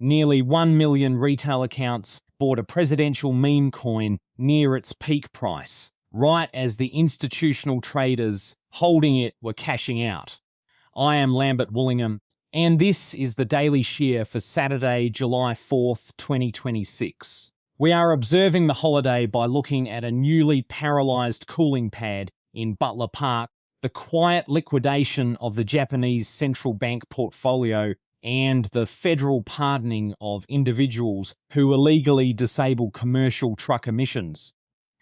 Nearly 1 million retail accounts bought a presidential meme coin near its peak price, right as the institutional traders holding it were cashing out. I am Lambert Woollingham, and this is the Daily Shear for Saturday, July 4th, 2026. We are observing the holiday by looking at a newly paralysed cooling pad in Butler Park, the quiet liquidation of the Japanese central bank portfolio, and the federal pardoning of individuals who illegally disable commercial truck emissions.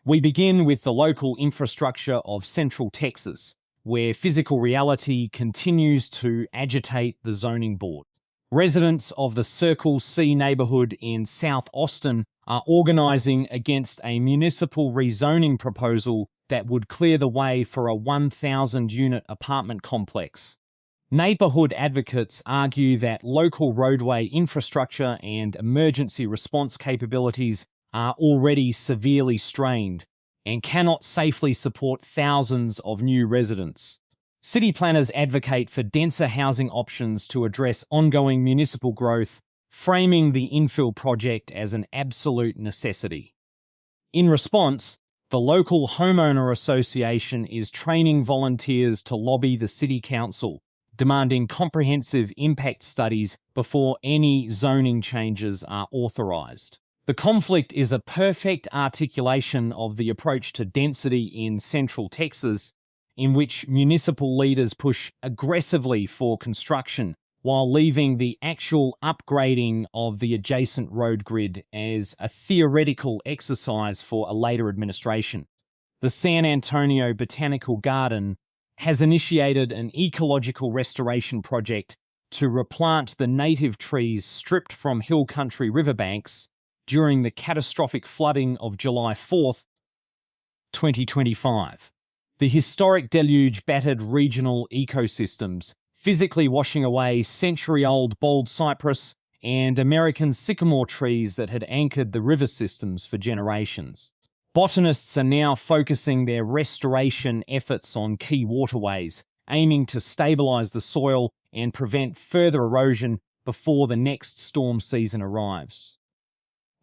We begin with the local infrastructure of Central Texas, where physical reality continues to agitate the zoning board. Residents of the Circle C neighborhood in South Austin are organizing against a municipal rezoning proposal that would clear the way for a 1,000-unit apartment complex. Neighborhood advocates argue that local roadway infrastructure and emergency response capabilities are already severely strained and cannot safely support thousands of new residents. City planners advocate for denser housing options to address ongoing municipal growth, framing the infill project as an absolute necessity. In response, the local homeowner association is training volunteers to lobby the city council, demanding comprehensive impact studies before any zoning changes are authorized. The conflict is a perfect articulation of the approach to density in Central Texas, in which municipal leaders push aggressively for construction while leaving the actual upgrading of the adjacent road grid as a theoretical exercise for a later administration. The San Antonio Botanical Garden has initiated an ecological restoration project to replant the native trees stripped from hill country riverbanks during the catastrophic flooding of July 4th, 2025. The historic deluge battered regional ecosystems, physically washing away century-old bald cypress and American sycamore trees that had anchored the river systems for generations. Botanists are now focusing their restoration efforts on key waterways, aiming to stabilize the soil and prevent further erosion before the next storm season arrives.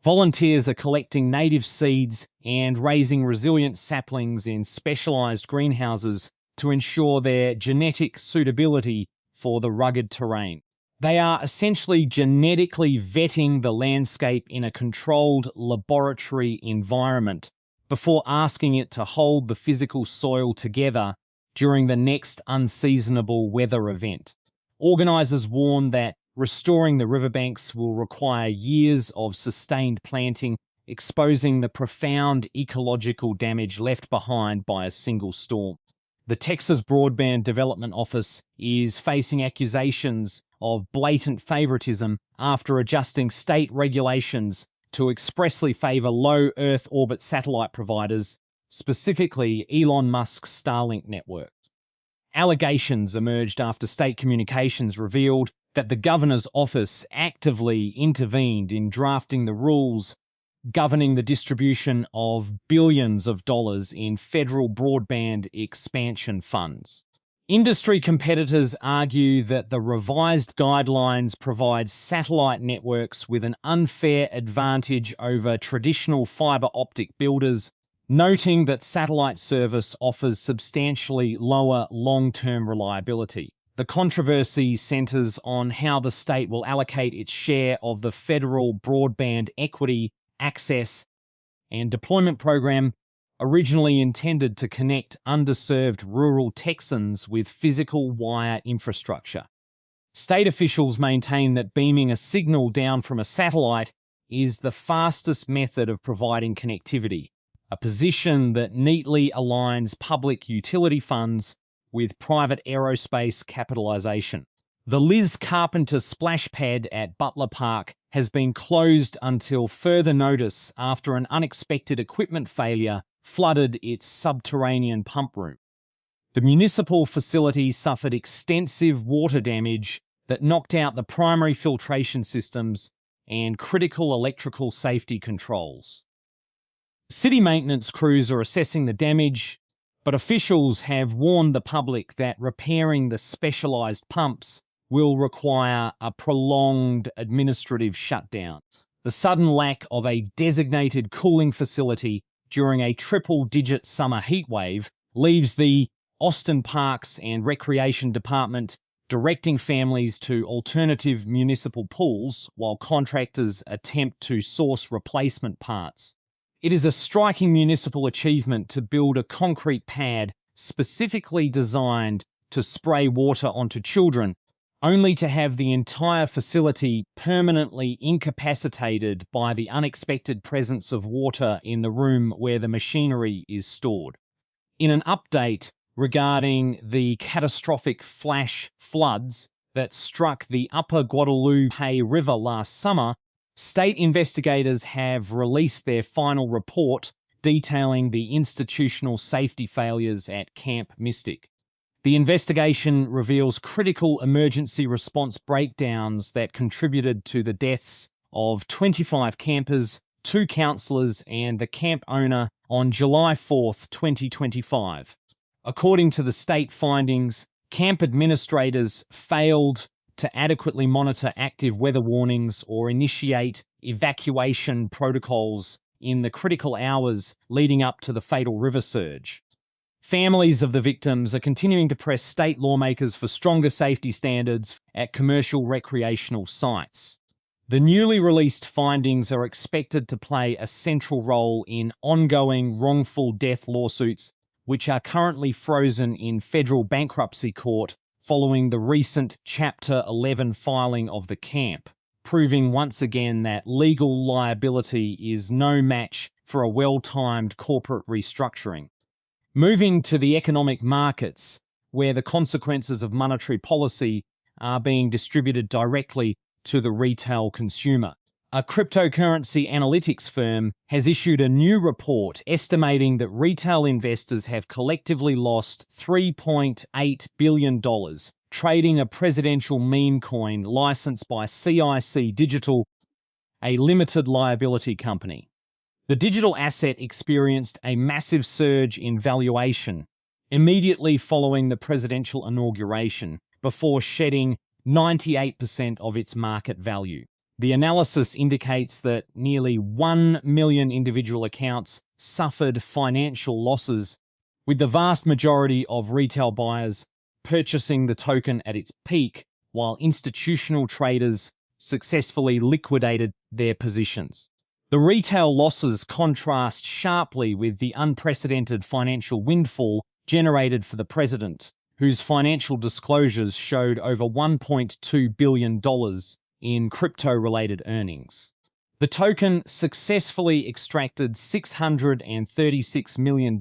Volunteers are collecting native seeds and raising resilient saplings in specialized greenhouses to ensure their genetic suitability for the rugged terrain. They are essentially genetically vetting the landscape in a controlled laboratory environment before asking it to hold the physical soil together during the next unseasonable weather event. Organizers warn that restoring the riverbanks will require years of sustained planting, exposing the profound ecological damage left behind by a single storm. The Texas Broadband Development Office is facing accusations of blatant favoritism after adjusting state regulations to expressly favor low Earth orbit satellite providers, specifically Elon Musk's Starlink network. Allegations emerged after state communications revealed that the governor's office actively intervened in drafting the rules governing the distribution of billions of dollars in federal broadband expansion funds. Industry competitors argue that the revised guidelines provide satellite networks with an unfair advantage over traditional fiber optic builders, noting that satellite service offers substantially lower long-term reliability. The controversy centers on how the state will allocate its share of the federal broadband equity, access, and deployment program, originally intended to connect underserved rural Texans with physical wire infrastructure. State officials maintain that beaming a signal down from a satellite is the fastest method of providing connectivity, a position that neatly aligns public utility funds with private aerospace capitalization. The Liz Carpenter splash pad at Butler Park has been closed until further notice after an unexpected equipment failure flooded its subterranean pump room. The municipal facility suffered extensive water damage that knocked out the primary filtration systems and critical electrical safety controls. City maintenance crews are assessing the damage, but officials have warned the public that repairing the specialized pumps will require a prolonged administrative shutdown. The sudden lack of a designated cooling facility during a triple-digit summer heatwave leaves the Austin Parks and Recreation Department directing families to alternative municipal pools while contractors attempt to source replacement parts. It is a striking municipal achievement to build a concrete pad specifically designed to spray water onto children, only to have the entire facility permanently incapacitated by the unexpected presence of water in the room where the machinery is stored. In an update regarding the catastrophic flash floods that struck the upper Guadalupe River last summer, state investigators have released their final report detailing the institutional safety failures at Camp Mystic. The investigation reveals critical emergency response breakdowns that contributed to the deaths of 25 campers, 2 counselors, and the camp owner on July 4, 2025. According to the state findings, camp administrators failed to adequately monitor active weather warnings or initiate evacuation protocols in the critical hours leading up to the fatal river surge. Families of the victims are continuing to press state lawmakers for stronger safety standards at commercial recreational sites. The newly released findings are expected to play a central role in ongoing wrongful death lawsuits, which are currently frozen in federal bankruptcy court following the recent Chapter 11 filing of the camp, proving once again that legal liability is no match for a well-timed corporate restructuring. Moving to the economic markets, where the consequences of monetary policy are being distributed directly to the retail consumer. A cryptocurrency analytics firm has issued a new report estimating that retail investors have collectively lost $3.8 billion trading a presidential meme coin licensed by CIC Digital, a limited liability company. The digital asset experienced a massive surge in valuation immediately following the presidential inauguration, before shedding 98% of its market value. The analysis indicates that nearly 1 million individual accounts suffered financial losses, with the vast majority of retail buyers purchasing the token at its peak, while institutional traders successfully liquidated their positions. The retail losses contrast sharply with the unprecedented financial windfall generated for the president, whose financial disclosures showed over $1.2 billion in crypto-related earnings. The token successfully extracted $636 million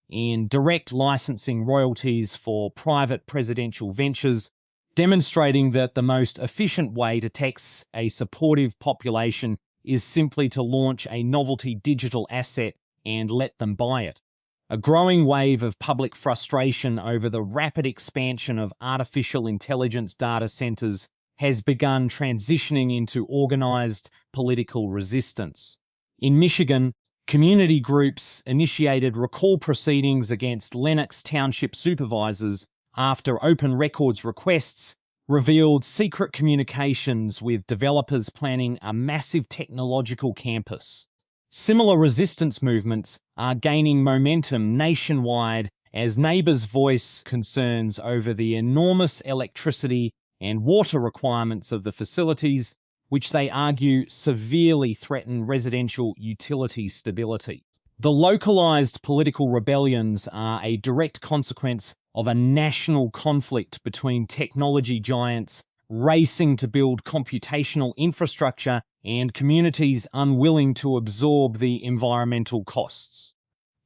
in direct licensing royalties for private presidential ventures, demonstrating that the most efficient way to tax a supportive population is simply to launch a novelty digital asset and let them buy it. A growing wave of public frustration over the rapid expansion of artificial intelligence data centers has begun transitioning into organized political resistance. In Michigan, community groups initiated recall proceedings against Lenox Township supervisors after open records requests revealed secret communications with developers planning a massive technological campus. Similar resistance movements are gaining momentum nationwide as neighbors voice concerns over the enormous electricity and water requirements of the facilities, which they argue severely threaten residential utility stability. The localized political rebellions are a direct consequence of a national conflict between technology giants racing to build computational infrastructure and communities unwilling to absorb the environmental costs.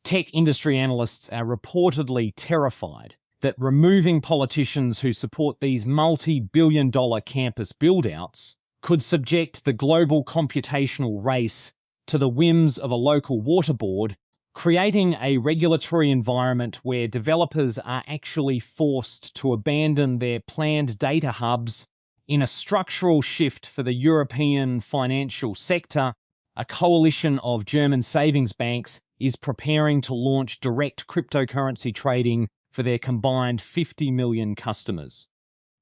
Tech industry analysts are reportedly terrified that removing politicians who support these multi-billion-dollar campus build-outs could subject the global computational race to the whims of a local water board, creating a regulatory environment where developers are actually forced to abandon their planned data hubs. In a structural shift for the European financial sector, a coalition of German savings banks is preparing to launch direct cryptocurrency trading for their combined 50 million customers.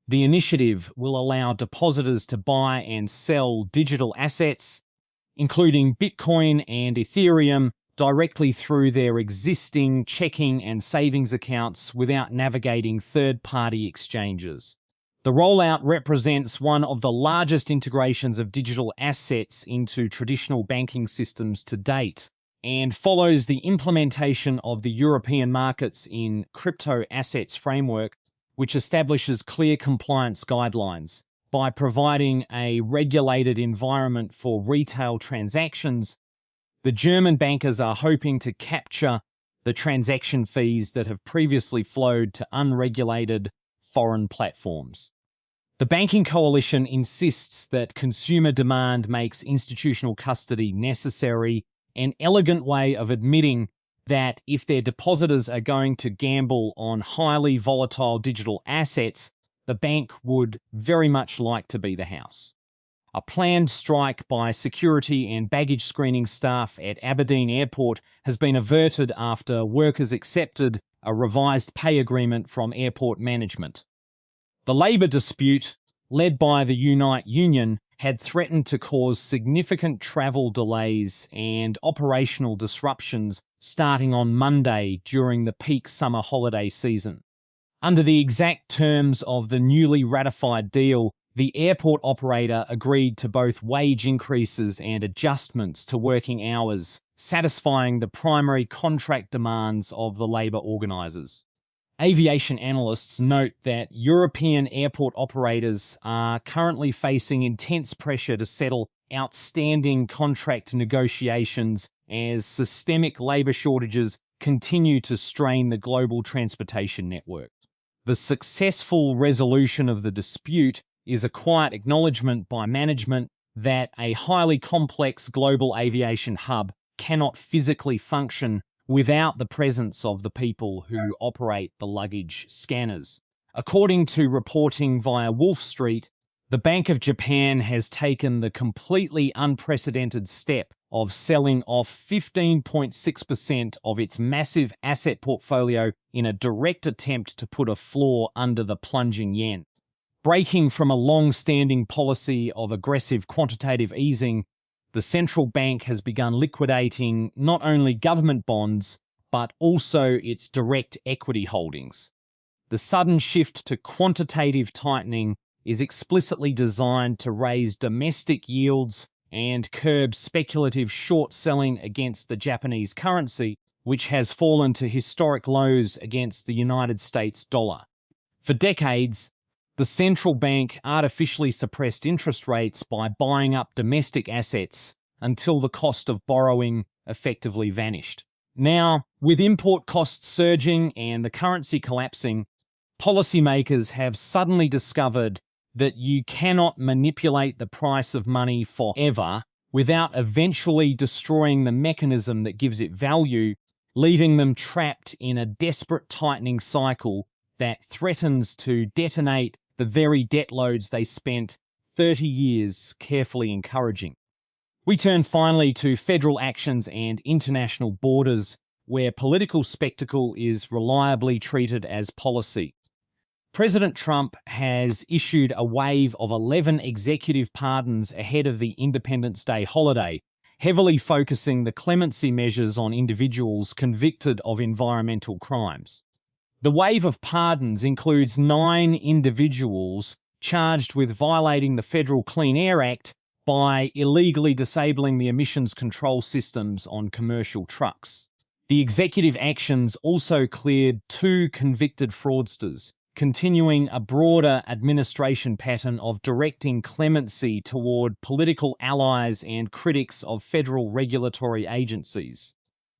The initiative will allow depositors to buy and sell digital assets, including Bitcoin and Ethereum, directly through their existing checking and savings accounts without navigating third-party exchanges. The rollout represents one of the largest integrations of digital assets into traditional banking systems to date, and follows the implementation of the European Markets in Crypto Assets framework, which establishes clear compliance guidelines. By providing a regulated environment for retail transactions, the German bankers are hoping to capture the transaction fees that have previously flowed to unregulated foreign platforms. The banking coalition insists that consumer demand makes institutional custody necessary, an elegant way of admitting that if their depositors are going to gamble on highly volatile digital assets, the bank would very much like to be the house. A planned strike by security and baggage screening staff at Aberdeen Airport has been averted after workers accepted a revised pay agreement from airport management. The labour dispute, led by the Unite Union, had threatened to cause significant travel delays and operational disruptions starting on Monday during the peak summer holiday season. Under the exact terms of the newly ratified deal, the airport operator agreed to both wage increases and adjustments to working hours, satisfying the primary contract demands of the labour organisers. Aviation analysts note that European airport operators are currently facing intense pressure to settle outstanding contract negotiations as systemic labour shortages continue to strain the global transportation network. The successful resolution of the dispute is a quiet acknowledgement by management that a highly complex global aviation hub cannot physically function without the presence of the people who operate the luggage scanners. According to reporting via Wolf Street, the Bank of Japan has taken the completely unprecedented step of selling off 15.6% of its massive asset portfolio in a direct attempt to put a floor under the plunging yen. Breaking from a long-standing policy of aggressive quantitative easing, the central bank has begun liquidating not only government bonds, but also its direct equity holdings. The sudden shift to quantitative tightening is explicitly designed to raise domestic yields and curb speculative short selling against the Japanese currency, which has fallen to historic lows against the United States dollar. For decades, the central bank artificially suppressed interest rates by buying up domestic assets until the cost of borrowing effectively vanished. Now, with import costs surging and the currency collapsing, policymakers have suddenly discovered that you cannot manipulate the price of money forever without eventually destroying the mechanism that gives it value, leaving them trapped in a desperate tightening cycle that threatens to detonate the very debt loads they spent 30 years carefully encouraging. We turn finally to federal actions and international borders, where political spectacle is reliably treated as policy. President Trump has issued a wave of 11 executive pardons ahead of the Independence Day holiday, heavily focusing the clemency measures on individuals convicted of environmental crimes. The wave of pardons includes 9 individuals charged with violating the Federal Clean Air Act by illegally disabling the emissions control systems on commercial trucks. The executive actions also cleared 2 convicted fraudsters, continuing a broader administration pattern of directing clemency toward political allies and critics of federal regulatory agencies.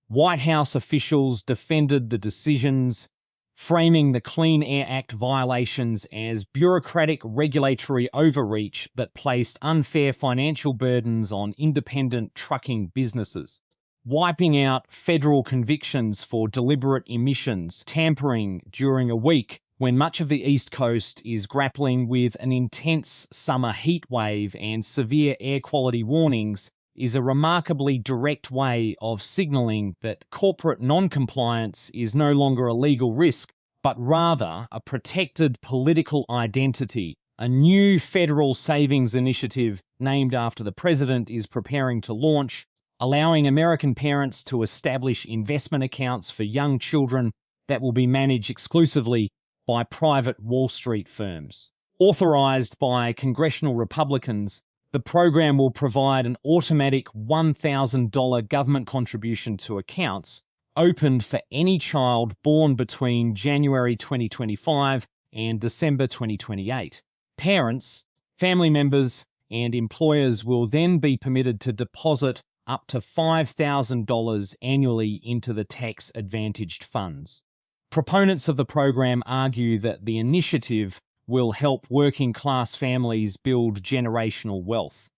White House officials defended the decisions, framing the Clean Air Act violations as bureaucratic regulatory overreach that placed unfair financial burdens on independent trucking businesses. Wiping out federal convictions for deliberate emissions tampering during a week when much of the East Coast is grappling with an intense summer heat wave and severe air quality warnings is a remarkably direct way of signaling that corporate non-compliance is no longer a legal risk, but rather a protected political identity. A new federal savings initiative named after the president is preparing to launch, allowing American parents to establish investment accounts for young children that will be managed exclusively by private Wall Street firms. Authorized by congressional Republicans, the program will provide an automatic $1,000 government contribution to accounts opened for any child born between January 2025 and December 2028. Parents, family members, and employers will then be permitted to deposit up to $5,000 annually into the tax-advantaged funds. Proponents of the program argue that the initiative will help working-class families build generational wealth.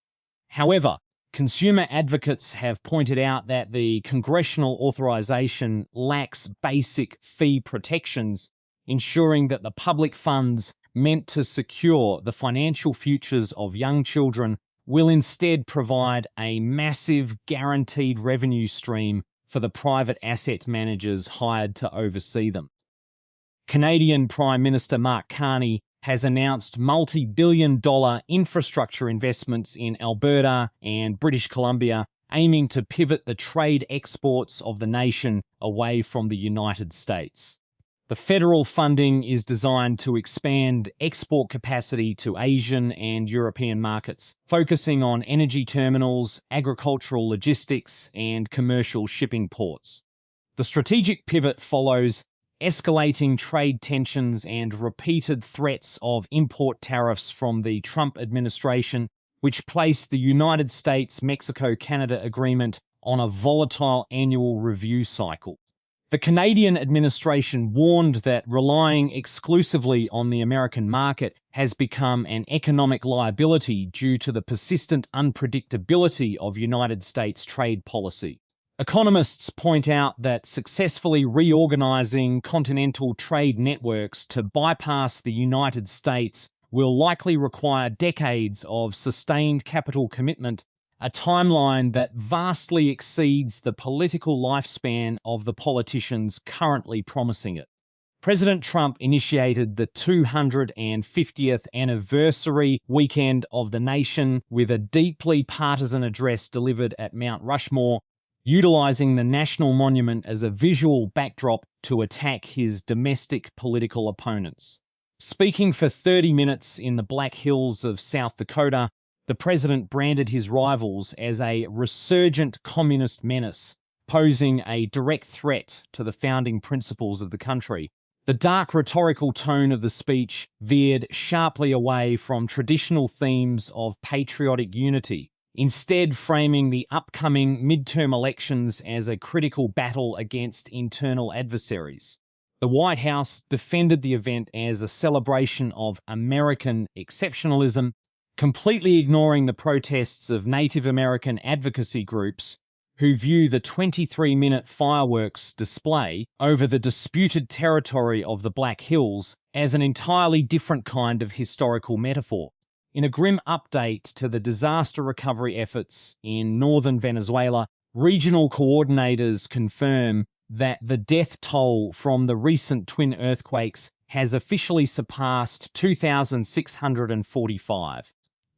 However, consumer advocates have pointed out that the congressional authorization lacks basic fee protections, ensuring that the public funds meant to secure the financial futures of young children will instead provide a massive guaranteed revenue stream for the private asset managers hired to oversee them. Canadian Prime Minister Mark Carney has announced multi-billion-dollar infrastructure investments in Alberta and British Columbia, aiming to pivot the trade exports of the nation away from the United States. The federal funding is designed to expand export capacity to Asian and European markets, focusing on energy terminals, agricultural logistics, and commercial shipping ports. The strategic pivot follows escalating trade tensions and repeated threats of import tariffs from the Trump administration, which placed the United States-Mexico-Canada agreement on a volatile annual review cycle. The Canadian administration warned that relying exclusively on the American market has become an economic liability due to the persistent unpredictability of United States trade policy. Economists point out that successfully reorganizing continental trade networks to bypass the United States will likely require decades of sustained capital commitment, a timeline that vastly exceeds the political lifespan of the politicians currently promising it. President Trump initiated the 250th anniversary weekend of the nation with a deeply partisan address delivered at Mount Rushmore, utilizing the national monument as a visual backdrop to attack his domestic political opponents. Speaking for 30 minutes in the Black Hills of South Dakota, the president branded his rivals as a resurgent communist menace, posing a direct threat to the founding principles of the country. The dark rhetorical tone of the speech veered sharply away from traditional themes of patriotic unity, instead framing the upcoming midterm elections as a critical battle against internal adversaries. The White House defended the event as a celebration of American exceptionalism, completely ignoring the protests of Native American advocacy groups who view the 23-minute fireworks display over the disputed territory of the Black Hills as an entirely different kind of historical metaphor. In a grim update to the disaster recovery efforts in northern Venezuela, regional coordinators confirm that the death toll from the recent twin earthquakes has officially surpassed 2,645.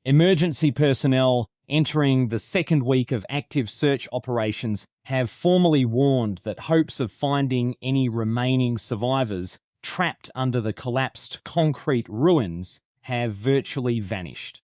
Emergency personnel entering the second week of active search operations have formally warned that hopes of finding any remaining survivors trapped under the collapsed concrete ruins have virtually vanished.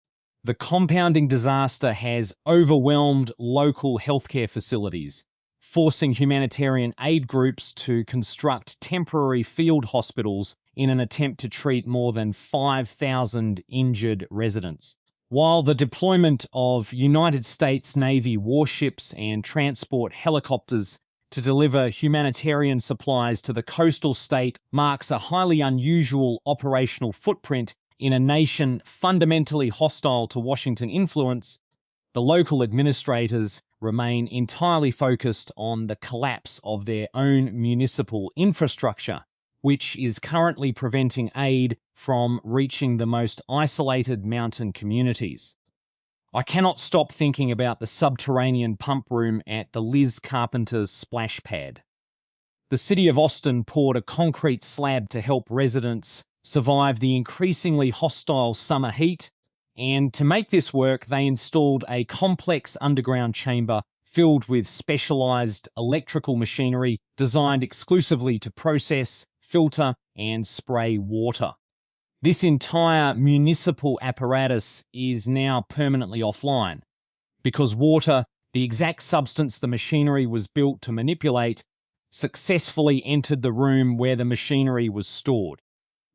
The compounding disaster has overwhelmed local healthcare facilities, forcing humanitarian aid groups to construct temporary field hospitals in an attempt to treat more than 5,000 injured residents. While the deployment of United States Navy warships and transport helicopters to deliver humanitarian supplies to the coastal state marks a highly unusual operational footprint in a nation fundamentally hostile to Washington influence, the local administrators remain entirely focused on the collapse of their own municipal infrastructure, which is currently preventing aid from reaching the most isolated mountain communities. I cannot stop thinking about the subterranean pump room at the Liz Carpenter's splash pad. The city of Austin poured a concrete slab to help residents survive the increasingly hostile summer heat, and to make this work, they installed a complex underground chamber filled with specialized electrical machinery designed exclusively to process, filter, and spray water. This entire municipal apparatus is now permanently offline because water, the exact substance the machinery was built to manipulate, successfully entered the room where the machinery was stored.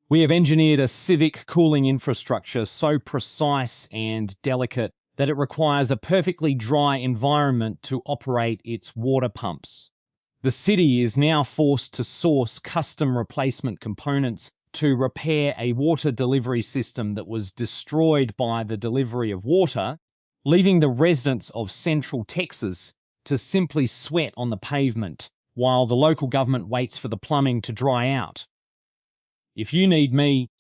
We have engineered a civic cooling infrastructure so precise and delicate that it requires a perfectly dry environment to operate its water pumps. The city is now forced to source custom replacement components to repair a water delivery system that was destroyed by the delivery of water, leaving the residents of Central Texas to simply sweat on the pavement while the local government waits for the plumbing to dry out. If you need me,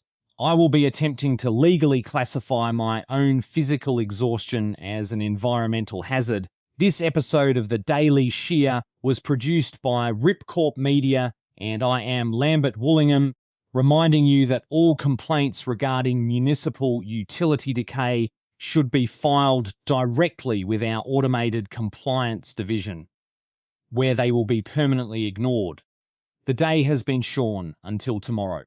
I will be attempting to legally classify my own physical exhaustion as an environmental hazard. This episode of The Daily Shear was produced by Ripcorp Media, and I am Lambert Woollingham, reminding you that all complaints regarding municipal utility decay should be filed directly with our automated compliance division, where they will be permanently ignored. The day has been shorn until tomorrow.